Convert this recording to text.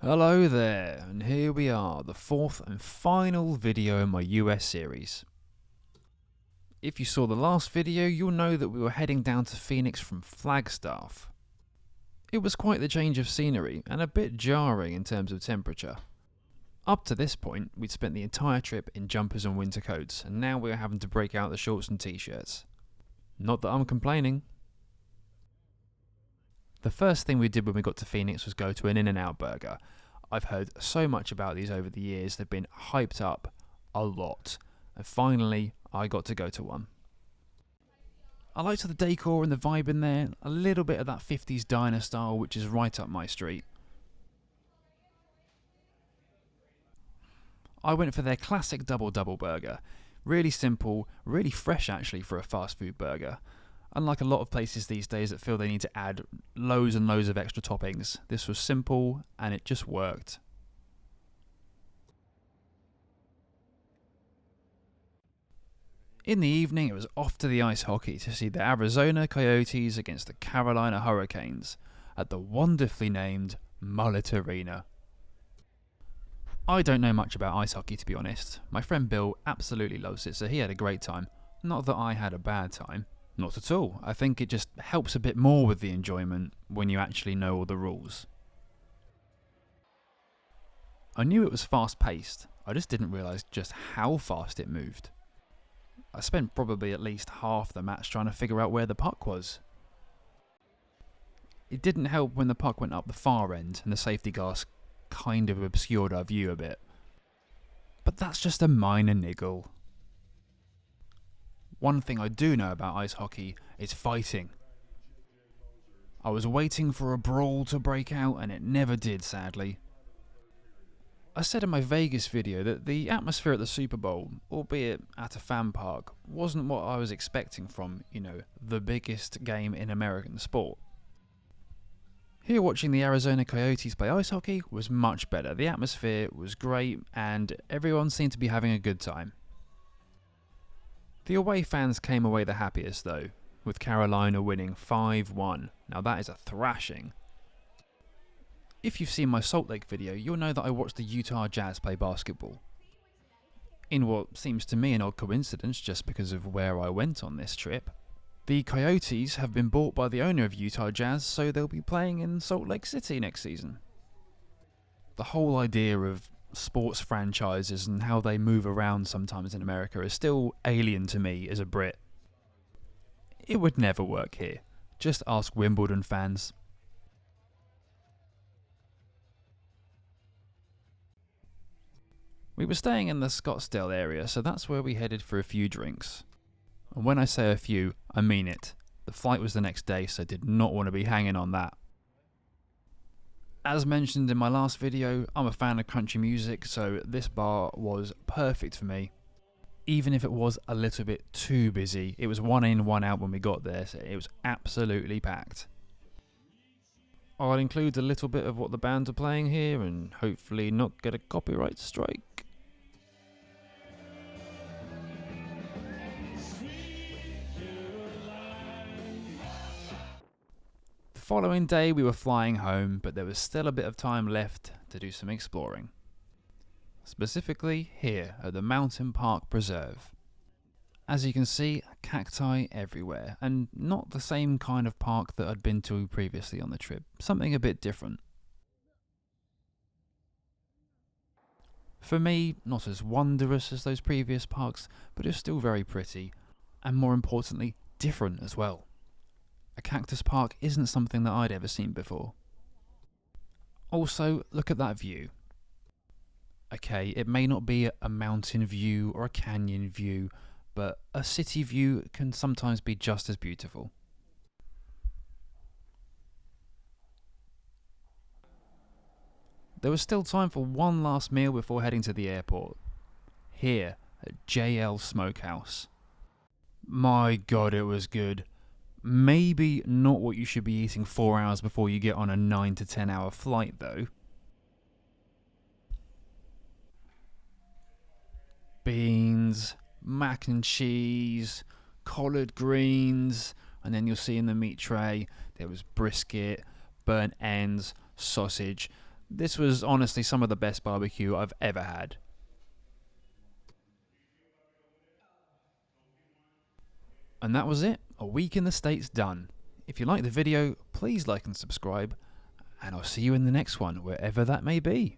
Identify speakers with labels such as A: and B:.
A: Hello there, and here we are, the fourth and final video in my US series. If you saw the last video, you'll know that we were heading down to Phoenix from Flagstaff. It was quite the change of scenery, and a bit jarring in terms of temperature. Up to this point, we'd spent the entire trip in jumpers and winter coats, and now we were having to break out the shorts and t-shirts. Not that I'm complaining. The first thing we did when we got to Phoenix was go to an In-N-Out burger. I've heard so much about these over the years, they've been hyped up a lot, and finally I got to go to one. I liked the decor and the vibe in there, a little bit of that 50s diner style, which is right up my street. I went for their classic double burger. Really simple, really fresh actually for a fast food burger. Unlike a lot of places these days that feel they need to add loads and loads of extra toppings, this was simple and it just worked. In the evening, it was off to the ice hockey to see the Arizona Coyotes against the Carolina Hurricanes at the wonderfully named Mullet Arena. I don't know much about ice hockey, to be honest. My friend Bill absolutely loves it, so he had a great time. Not that I had a bad time. Not at all. I think it just helps a bit more with the enjoyment when you actually know all the rules. I knew it was fast paced, I just didn't realise just how fast it moved. I spent probably at least half the match trying to figure out where the puck was. It didn't help when the puck went up the far end and the safety glass kind of obscured our view a bit. But that's just a minor niggle. One thing I do know about ice hockey is fighting. I was waiting for a brawl to break out and it never did, sadly. I said in my Vegas video that the atmosphere at the Super Bowl, albeit at a fan park, wasn't what I was expecting from, the biggest game in American sport. Here watching the Arizona Coyotes play ice hockey was much better. The atmosphere was great and everyone seemed to be having a good time. The away fans came away the happiest though, with Carolina winning 5-1. Now that is a thrashing. If you've seen my Salt Lake video, you'll know that I watched the Utah Jazz play basketball. In what seems to me an odd coincidence just because of where I went on this trip, the Coyotes have been bought by the owner of Utah Jazz, so they'll be playing in Salt Lake City next season. The whole idea of sports franchises and how they move around sometimes in America is still alien to me as a Brit. It would never work here. Just ask Wimbledon fans. We were staying in the Scottsdale area, so that's where we headed for a few drinks. And when I say a few, I mean it. The flight was the next day, so I did not want to be hanging on that. As mentioned in my last video, I'm a fan of country music, so this bar was perfect for me. Even if it was a little bit too busy, it was one in, one out when we got there, so it was absolutely packed. I'll include a little bit of what the band are playing here and hopefully not get a copyright strike. The following day we were flying home, but there was still a bit of time left to do some exploring. Specifically here at the Mountain Park Preserve. As you can see, cacti everywhere, and not the same kind of park that I'd been to previously on the trip, something a bit different. For me, not as wondrous as those previous parks, but it's still very pretty, and more importantly, different as well. A cactus park isn't something that I'd ever seen before. Also, look at that view. Okay, it may not be a mountain view or a canyon view, but a city view can sometimes be just as beautiful. There was still time for one last meal before heading to the airport. Here, at JL Smokehouse. My god, it was good. Maybe not what you should be eating 4 hours before you get on a 9 to 10 hour flight though. Beans, mac and cheese, collard greens, and then you'll see in the meat tray there was brisket, burnt ends, sausage. This was honestly some of the best barbecue I've ever had. And that was it. A week in the States done. If you like the video, please like and subscribe, and I'll see you in the next one, wherever that may be.